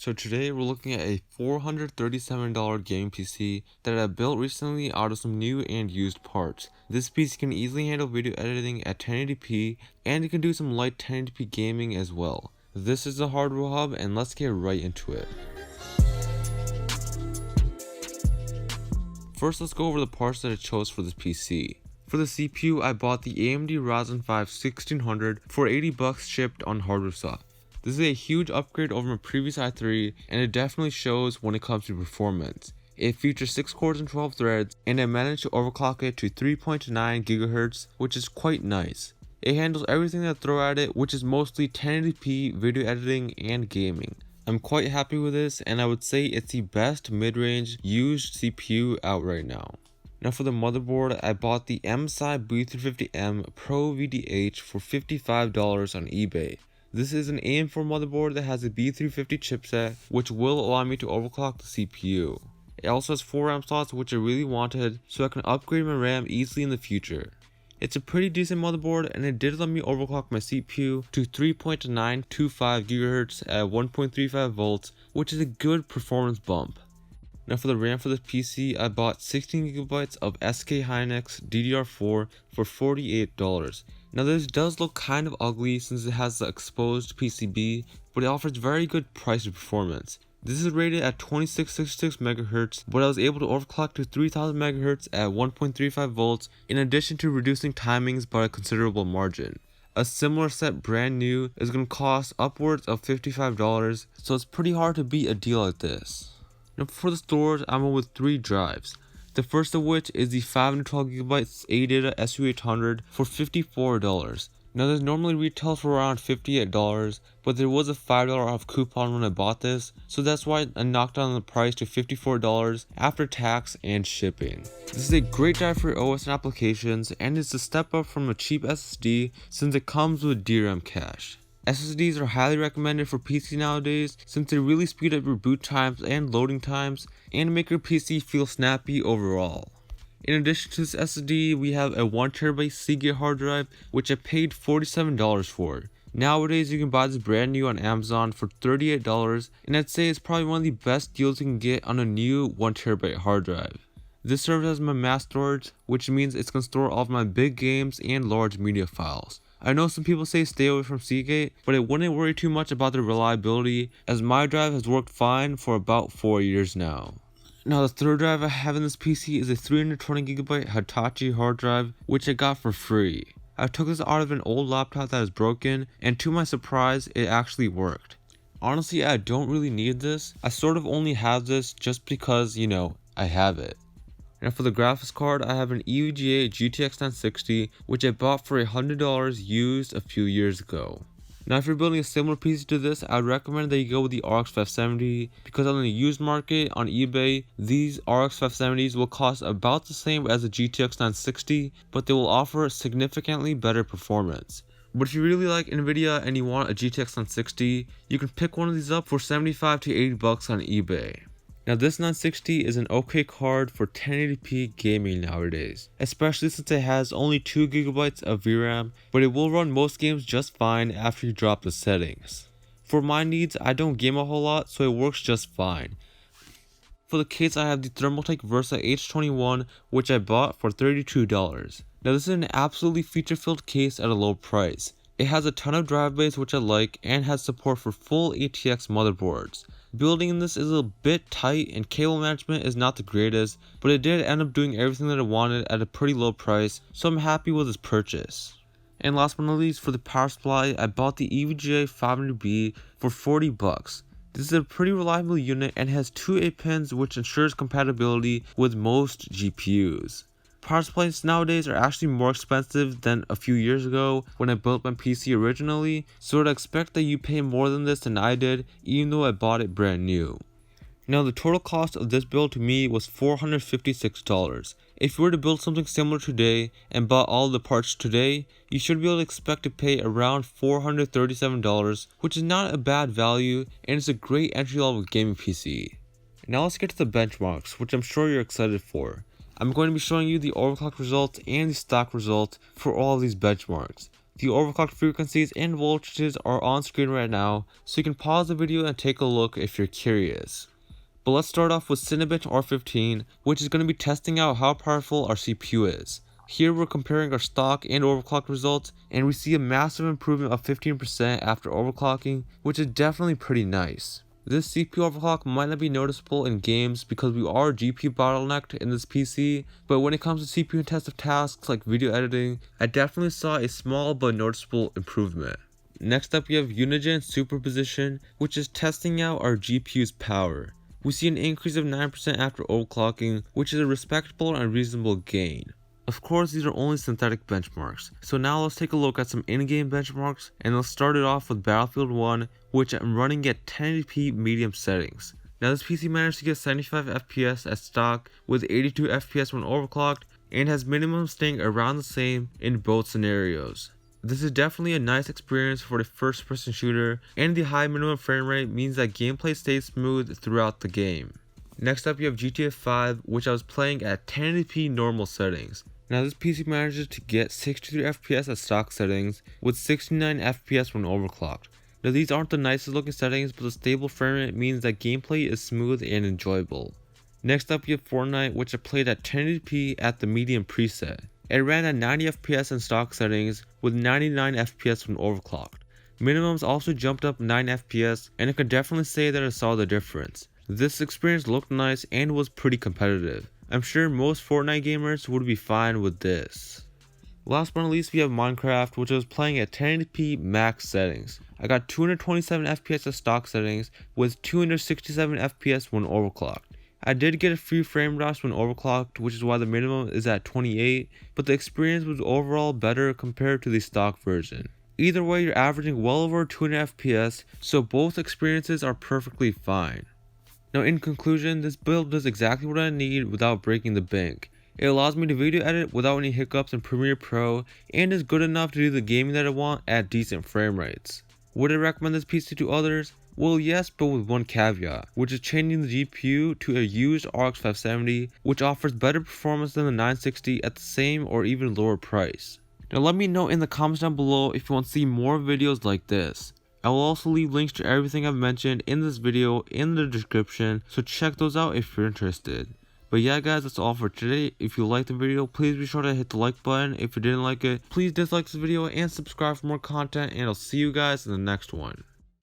So today we're looking at a $437 gaming PC that I built recently out of some new and used parts. This PC can easily handle video editing at 1080p and it can do some light 1080p gaming as well. This is the HardwareHub and let's get right into it. First, let's go over the parts that I chose for this PC. For the CPU, I bought the AMD Ryzen 5 1600 for $80 shipped on HardwareHub. This is a huge upgrade over my previous i3 and it definitely shows when it comes to performance. It features 6 cores and 12 threads and I managed to overclock it to 3.9 GHz, which is quite nice. It handles everything that I throw at it, which is mostly 1080p video editing and gaming. I'm quite happy with this and I would say it's the best mid-range used CPU out right now. Now for the motherboard, I bought the MSI B350M PRO-VDH for $55 on eBay. This is an AM4 motherboard that has a B350 chipset, which will allow me to overclock the CPU. It also has 4 RAM slots, which I really wanted, so I can upgrade my RAM easily in the future. It's a pretty decent motherboard and it did let me overclock my CPU to 3.925 GHz at 1.35 volts, which is a good performance bump. Now for the RAM for this PC, I bought 16GB of SK Hynix DDR4 for $48. Now this does look kind of ugly since it has the exposed PCB, but it offers very good price to performance. This is rated at 2666 MHz, but I was able to overclock to 3000 MHz at 1.35 volts in addition to reducing timings by a considerable margin. A similar set brand new is going to cost upwards of $55, so it's pretty hard to beat a deal like this. Now for the storage, I'm going with 3 drives. The first of which is the 512GB ADATA SU800 for $54. Now this normally retails for around $58, but there was a $5 off coupon when I bought this, so that's why I knocked down the price to $54 after tax and shipping. This is a great drive for OS and applications, and it's a step up from a cheap SSD since it comes with DRAM cache. SSDs are highly recommended for PC nowadays since they really speed up your boot times and loading times and make your PC feel snappy overall. In addition to this SSD, we have a 1TB Seagate hard drive which I paid $47 for. Nowadays you can buy this brand new on Amazon for $38 and I'd say it's probably one of the best deals you can get on a new 1TB hard drive. This serves as my mass storage, which means it's going to store all of my big games and large media files. I know some people say stay away from Seagate, but I wouldn't worry too much about the reliability as my drive has worked fine for about 4 years now. Now the third drive I have in this PC is a 320GB Hitachi hard drive which I got for free. I took this out of an old laptop that is broken and to my surprise it actually worked. Honestly, I don't really need this. I sort of only have this just because, I have it. Now for the graphics card, I have an EVGA GTX 960 which I bought for $100 used a few years ago. Now if you're building a similar PC to this, I would recommend that you go with the RX 570 because on the used market on eBay, these RX 570s will cost about the same as the GTX 960, but they will offer significantly better performance. But if you really like Nvidia and you want a GTX 960, you can pick one of these up for $75 to $80 on eBay. Now this 960 is an okay card for 1080p gaming nowadays, especially since it has only 2GB of VRAM, but it will run most games just fine after you drop the settings. For my needs, I don't game a whole lot, so it works just fine. For the case, I have the Thermaltake Versa H21, which I bought for $32. Now this is an absolutely feature-filled case at a low price. It has a ton of drive bays which I like and has support for full ATX motherboards. Building this is a bit tight and cable management is not the greatest, but it did end up doing everything that I wanted at a pretty low price, so I'm happy with this purchase. And last but not least, for the power supply, I bought the EVGA 500B for $40. This is a pretty reliable unit and has 2 8 pins which ensures compatibility with most GPUs. Power supplies nowadays are actually more expensive than a few years ago when I built my PC originally, so I'd expect that you pay more than this than I did even though I bought it brand new. Now the total cost of this build to me was $456. If you were to build something similar today and bought all the parts today, you should be able to expect to pay around $437, which is not a bad value and it's a great entry level gaming PC. Now let's get to the benchmarks, which I'm sure you're excited for. I'm going to be showing you the overclock results and the stock results for all of these benchmarks. The overclocked frequencies and voltages are on screen right now, so you can pause the video and take a look if you're curious. But let's start off with Cinebench R15, which is going to be testing out how powerful our CPU is. Here we're comparing our stock and overclock results, and we see a massive improvement of 15% after overclocking, which is definitely pretty nice. This CPU overclock might not be noticeable in games because we are GPU bottlenecked in this PC, but when it comes to CPU intensive tasks like video editing, I definitely saw a small but noticeable improvement. Next up we have Unigen Superposition, which is testing out our GPU's power. We see an increase of 9% after overclocking, which is a respectable and reasonable gain. Of course, these are only synthetic benchmarks, so now let's take a look at some in-game benchmarks, and let's start it off with Battlefield 1, which I'm running at 1080p medium settings. Now this PC managed to get 75 FPS at stock with 82 FPS when overclocked, and has minimum staying around the same in both scenarios. This is definitely a nice experience for the first person shooter, and the high minimum frame rate means that gameplay stays smooth throughout the game. Next up you have GTA 5, which I was playing at 1080p normal settings. Now this PC manages to get 63 FPS at stock settings with 69 FPS when overclocked. Now these aren't the nicest looking settings, but the stable frame rate means that gameplay is smooth and enjoyable. Next up you have Fortnite, which I played at 1080p at the medium preset. It ran at 90 FPS in stock settings with 99 FPS when overclocked. Minimums also jumped up 9 FPS, and I can definitely say that I saw the difference. This experience looked nice and was pretty competitive. I'm sure most Fortnite gamers would be fine with this. Last but not least we have Minecraft, which I was playing at 1080p max settings. I got 227 FPS at stock settings with 267 FPS when overclocked. I did get a free frame drops when overclocked, which is why the minimum is at 28, but the experience was overall better compared to the stock version. Either way, you're averaging well over 200 FPS, so both experiences are perfectly fine. Now in conclusion, this build does exactly what I need without breaking the bank. It allows me to video edit without any hiccups in Premiere Pro, and is good enough to do the gaming that I want at decent frame rates. Would I recommend this PC to others? Well yes, but with one caveat, which is changing the GPU to a used RX 570, which offers better performance than the 960 at the same or even lower price. Now let me know in the comments down below if you want to see more videos like this. I will also leave links to everything I've mentioned in this video in the description, so check those out if you're interested. But yeah guys, that's all for today. If you liked the video, please be sure to hit the like button. If you didn't like it, please dislike this video and subscribe for more content, and I'll see you guys in the next one.